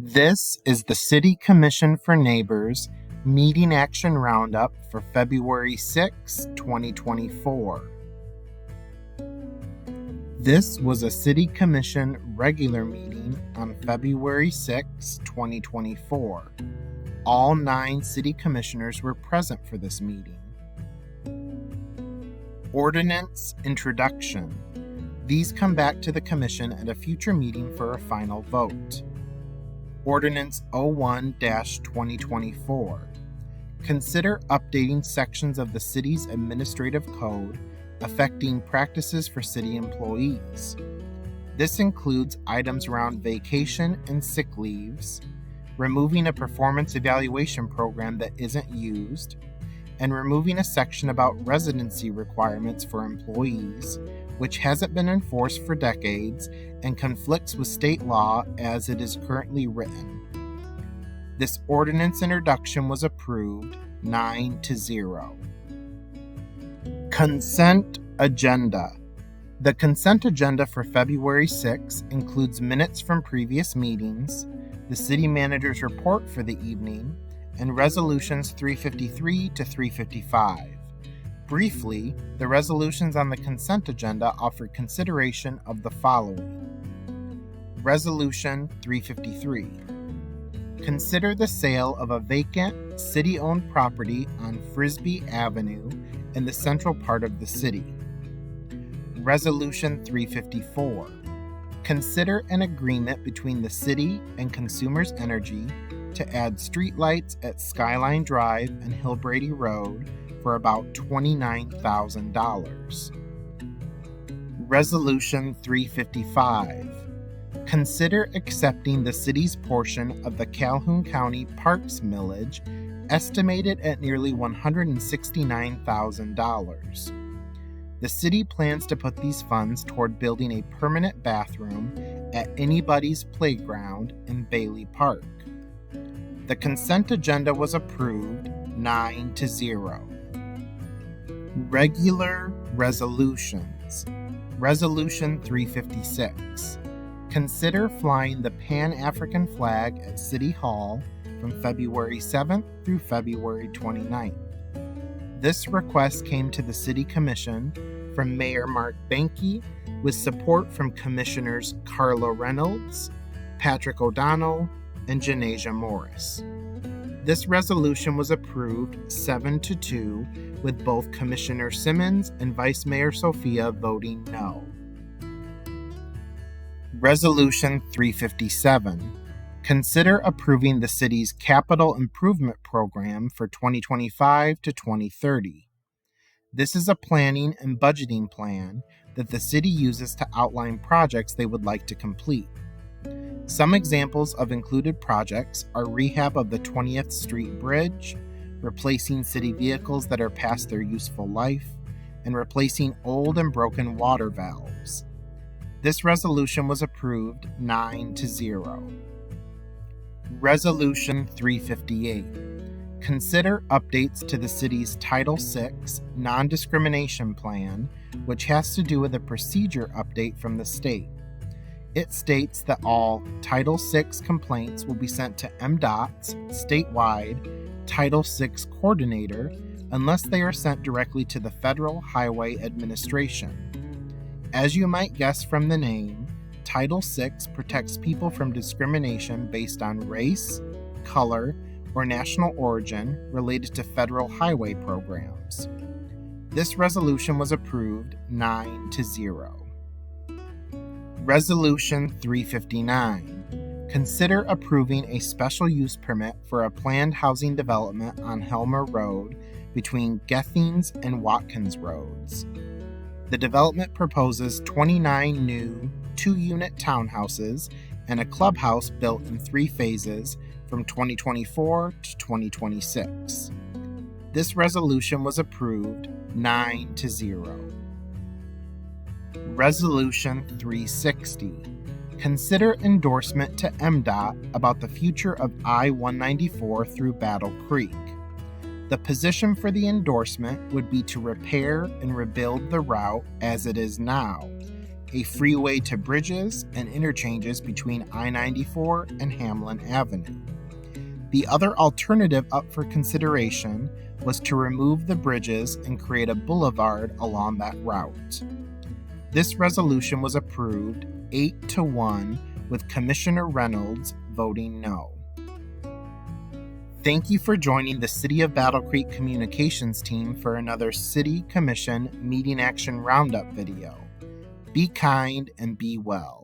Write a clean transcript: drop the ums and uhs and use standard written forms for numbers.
This is the City Commission for Neighbors Meeting Action Roundup for February 6, 2024. This was a City Commission regular meeting on February 6, 2024. All 9 City Commissioners were present for this meeting. Ordinance Introduction. These come back to the Commission at a future meeting for a final vote. Ordinance 01-2024. Consider updating sections of the city's administrative code affecting practices for city employees. This includes items around vacation and sick leaves, removing a performance evaluation program that isn't used, and removing a section about residency requirements for employees, which hasn't been enforced for decades and conflicts with state law as it is currently written. This ordinance introduction was approved 9-0. Consent Agenda. The consent agenda for February 6 includes minutes from previous meetings, the city manager's report for the evening, and resolutions 353 to 355. Briefly, the resolutions on the consent agenda offer consideration of the following. Resolution 353. Consider the sale of a vacant, city-owned property on Frisbee Avenue in the central part of the city. Resolution 354. Consider an agreement between the city and Consumers Energy to add streetlights at Skyline Drive and Hillbrady Road for about $29,000. Resolution 355. Consider accepting the city's portion of the Calhoun County Parks millage, estimated at nearly $169,000. The city plans to put these funds toward building a permanent bathroom at Anybody's Playground in Bailey Park. The consent agenda was approved 9-0. Regular resolutions. Resolution 356. Consider flying the Pan-African flag at City Hall from February 7th through February 29th. This request came to the City Commission from Mayor Mark Banke with support from Commissioners Carla Reynolds, Patrick O'Donnell, and Janasia Morris. This resolution was approved 7-2 with both Commissioner Simmons and Vice Mayor Sophia voting no. Resolution 357. Consider approving the city's capital improvement program for 2025 to 2030. This is a planning and budgeting plan that the city uses to outline projects they would like to complete. Some examples of included projects are rehab of the 20th Street Bridge, replacing city vehicles that are past their useful life, and replacing old and broken water valves. This resolution was approved 9-0. Resolution 358. Consider updates to the city's Title VI non-discrimination plan, which has to do with a procedure update from the state. It states that all Title VI complaints will be sent to MDOT's statewide Title VI coordinator unless they are sent directly to the Federal Highway Administration. As you might guess from the name, Title VI protects people from discrimination based on race, color, or national origin related to federal highway programs. This resolution was approved 9-0. Resolution 359. Consider approving a special use permit for a planned housing development on Helmer Road between Gethings and Watkins Roads. The development proposes 29 new 2-unit townhouses and a clubhouse built in 3 phases from 2024 to 2026. This resolution was approved 9-0. Resolution 360. Consider endorsement to MDOT about the future of I-194 through Battle Creek. The position for the endorsement would be to repair and rebuild the route as it is now, a freeway to bridges and interchanges between I-94 and Hamlin Avenue. The other alternative up for consideration was to remove the bridges and create a boulevard along that route. This resolution was approved 8-1, with Commissioner Reynolds voting no. Thank you for joining the City of Battle Creek Communications team for another City Commission Meeting Action Roundup video. Be kind and be well.